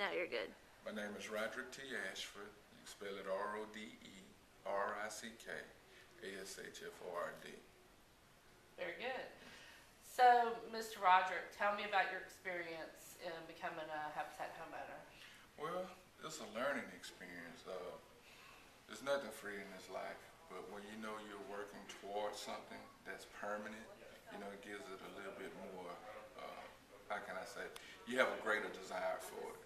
Now you're good. My name is Roderick Ashford. You can spell it Rodericks-Ashford. Very good. So, Mr. Roderick, tell me about your experience in becoming a Habitat homeowner. Well, it's a learning experience. There's nothing free in this life, but when you know you're working towards something that's permanent, it gives it a little bit more, how can I say, you have a greater desire for it.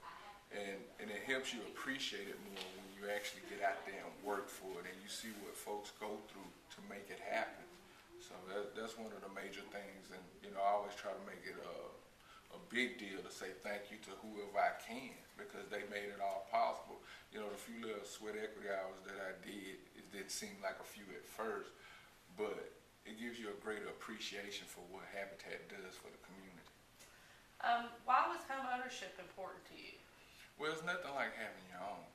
And it helps you appreciate it more when you actually get out there and work for it and you see what folks go through to make it happen. So that's one of the major things, and I always try to make it a big deal to say thank you to whoever I can, because they made it all possible. The few little sweat equity hours that I did, it didn't seem like a few at first, but it gives you a greater appreciation for what Habitat does for the community. Why was home ownership important to you? Well, it's nothing like having your own.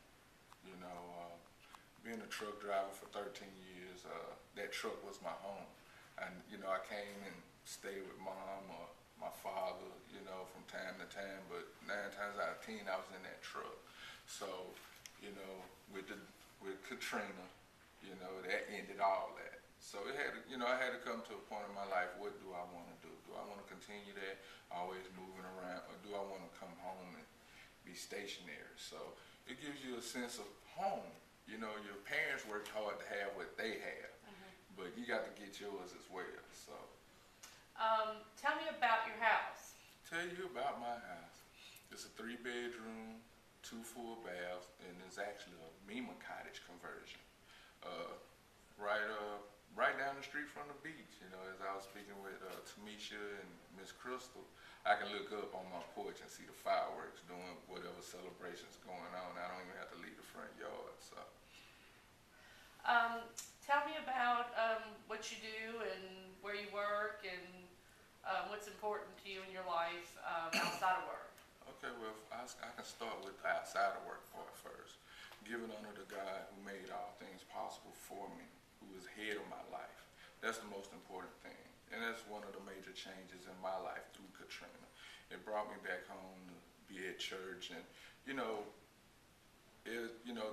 Being a truck driver for 13 years, that truck was my home. And, I came and stayed with mom or my father, from time to time, but 9 times out of 10, I was in that truck. So, with Katrina, that ended all that. So it had to, I had to come to a point in my life, what do I want to do? Do I want to continue that, always moving around, or do I want to come home and be stationary? So it gives you a sense of home. Your parents worked hard to have what they have, but you got to get yours as well. So tell me about your house. Tell you about my house. It's a 3-bedroom, 2 full baths, and it's actually a Mima cottage conversion. Right down the street from the beach. As I was speaking with Tamisha and Miss Crystal, I can look up on my porch and see the fireworks doing whatever celebrations going on. I don't even have to leave the front yard. So, tell me about what you do and where you work and what's important to you in your life outside of work. Okay, well, I can start with the outside of work part first. Giving honor to God who made all things possible for me, who is head of my life. That's the most important thing. And that's one of the major changes in my life through Katrina. It brought me back home to be at church, and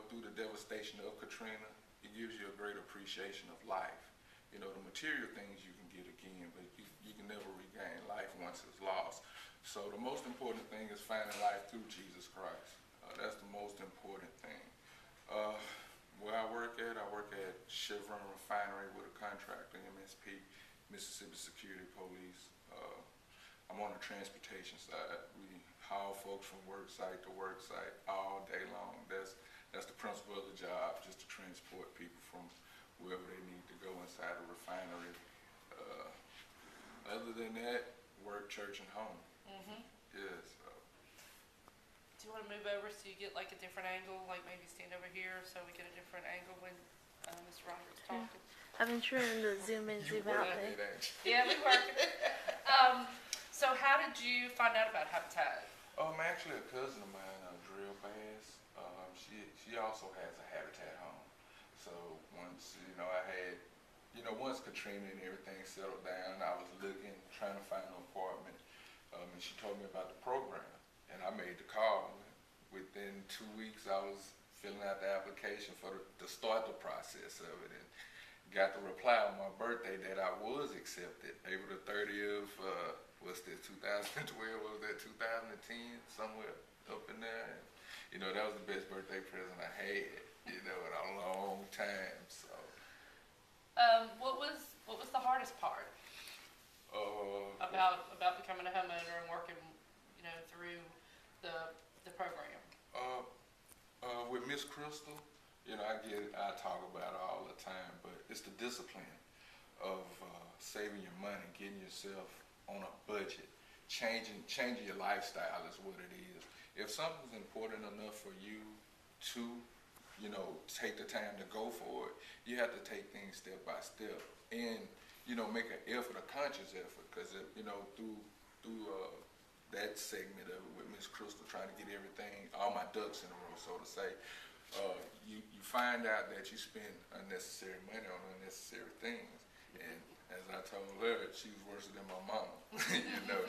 through the devastation of Katrina, it gives you a great appreciation of life. The material things you can get again, but you can never regain life once it's lost. So the most important thing is finding life through Jesus Christ. That's the most important thing. Where I work at Chevron Refinery with a contractor, MSP, Mississippi Security Police. I'm on the transportation side. We haul folks from work site to work site all day long. That's the principle of the job, just to transport people from wherever they need to go inside the refinery. Other than that, work, church, and home. Yes. Do you want to move over so you get like a different angle, like maybe stand over here so we get a different angle when Mr. Rodericks talking? I've been trying to zoom in, zoom out there. Yeah, we work. So how did you find out about Habitat? I'm actually a cousin of mine, Drill Bass. She also has a Habitat home. So once, I had, once Katrina and everything settled down, I was looking, trying to find an apartment, and she told me about the program. And I made the call. Within 2 weeks, I was filling out the application to start the process of it, and got the reply on my birthday that I was accepted. April the 30th, what's this, 2012, was that 2010, somewhere up in there. And, that was the best birthday present I had, in a long time. So, what was the hardest part about becoming a homeowner and working, through the program? With Miss Crystal, I talk about it all the time, but it's the discipline of saving your money, getting yourself on a budget, changing your lifestyle is what it is. If something's important enough for you to, take the time to go for it, you have to take things step by step and, make an effort, a conscious effort, because, through that segment of it with Miss Crystal, trying to get everything, all my ducks in a row, so to say, you find out that you spend unnecessary money on unnecessary things. And as I told her, she was worse than my mama.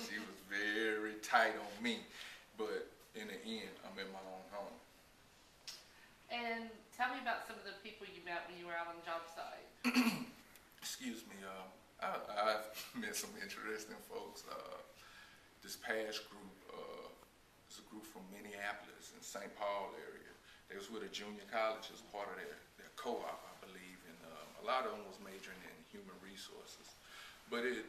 She was very tight on me. But in the end, I'm in excuse me, I've met some interesting folks. This past group is a group from Minneapolis and St. Paul area. They was with a junior college as part of their co-op, I believe, and a lot of them was majoring in human resources. But to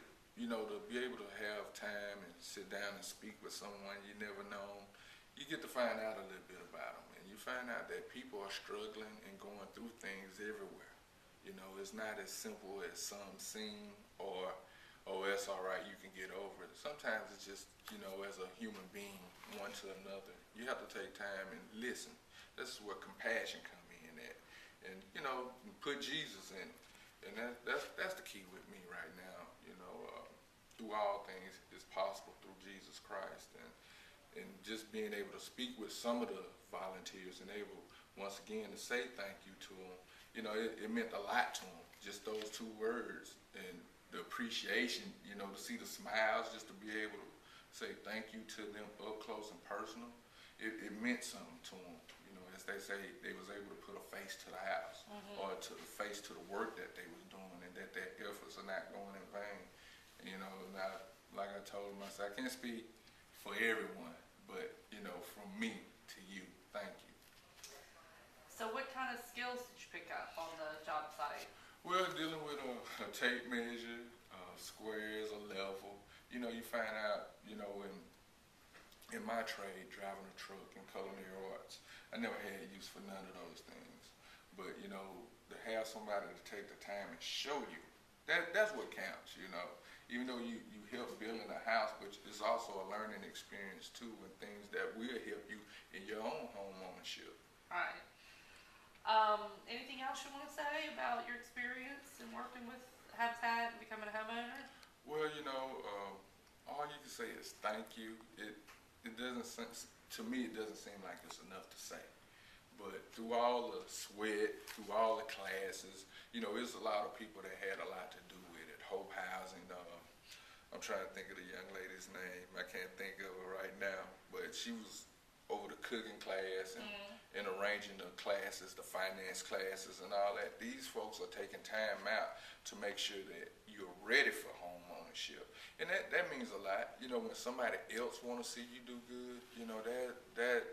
be able to have time and sit down and speak with someone you never known, you get to find out a little bit about them, and you find out that people are struggling and going through things everywhere. It's not as simple as some seem, or oh, it's all right, you can get over it. Sometimes it's just, as a human being, one to another, you have to take time and listen. This is where compassion come in at, and put Jesus in it, and that's the key with me right now. Through all things is possible through Jesus Christ, and just being able to speak with some of the volunteers and able once again to say thank you to them. It meant a lot to them, just those two words, and the appreciation, to see the smiles, just to be able to say thank you to them up close and personal. It meant something to them, as they say, they was able to put a face to the house, or to the face to the work that they was doing, and that their efforts are not going in vain. Now, like I told them, I said, I can't speak for everyone, but, from me to you, thank you. So what kind of skills did you pick up on the job site? Well, dealing with a tape measure, squares, a level, you find out, in my trade, driving a truck and culinary arts, I never had use for none of those things. But, to have somebody to take the time and show you, that's what counts, Even though you help building a house, but it's also a learning experience too, and things that will help you in your own home ownership. Right. Anything else you want to say about your experience in working with Habitat and becoming a homeowner? Well, all you can say is thank you. It doesn't to me, it doesn't seem like it's enough to say. But through all the sweat, through all the classes, there's a lot of people that had a lot to do with it. Hope Housing, I'm trying to think of the young lady's name. I can't think of her right now, but she was over the cooking class and arranging the classes, the finance classes and all that. These folks are taking time out to make sure that you're ready for home ownership. And that means a lot. When somebody else want to see you do good,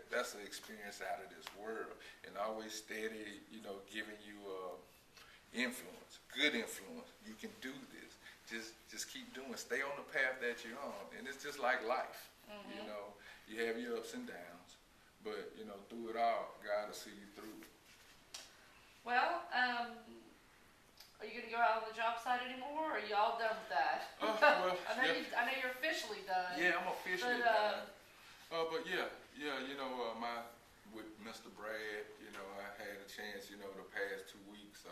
that's an experience out of this world. And always steady, giving you influence, good influence. You can do this. Just keep doing. Stay on the path that you're on. And it's just like life. You have your ups and downs, but through it all, God will see you through. Well, are you going to go out on the job site anymore, or are you all done with that? Well, I know you're officially done. Yeah, I'm officially done. But with Mr. Brad, I had a chance, the past 2 weeks,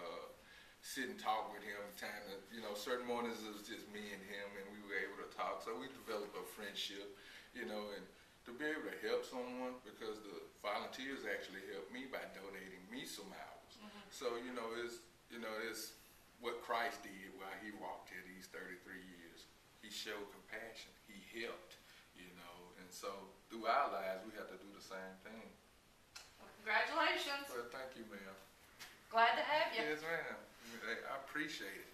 sit and talk with him. Time to, certain mornings it was just me and him, and we were able to talk. So we developed a friendship, and to be able to help someone, because the volunteers actually helped me by donating me some hours. So it's what Christ did while he walked here these 33 years. He showed compassion. He helped, and so through our lives we have to do the same thing. Well, congratulations. Well, thank you, ma'am. Glad to have you. Yes, ma'am. I appreciate it.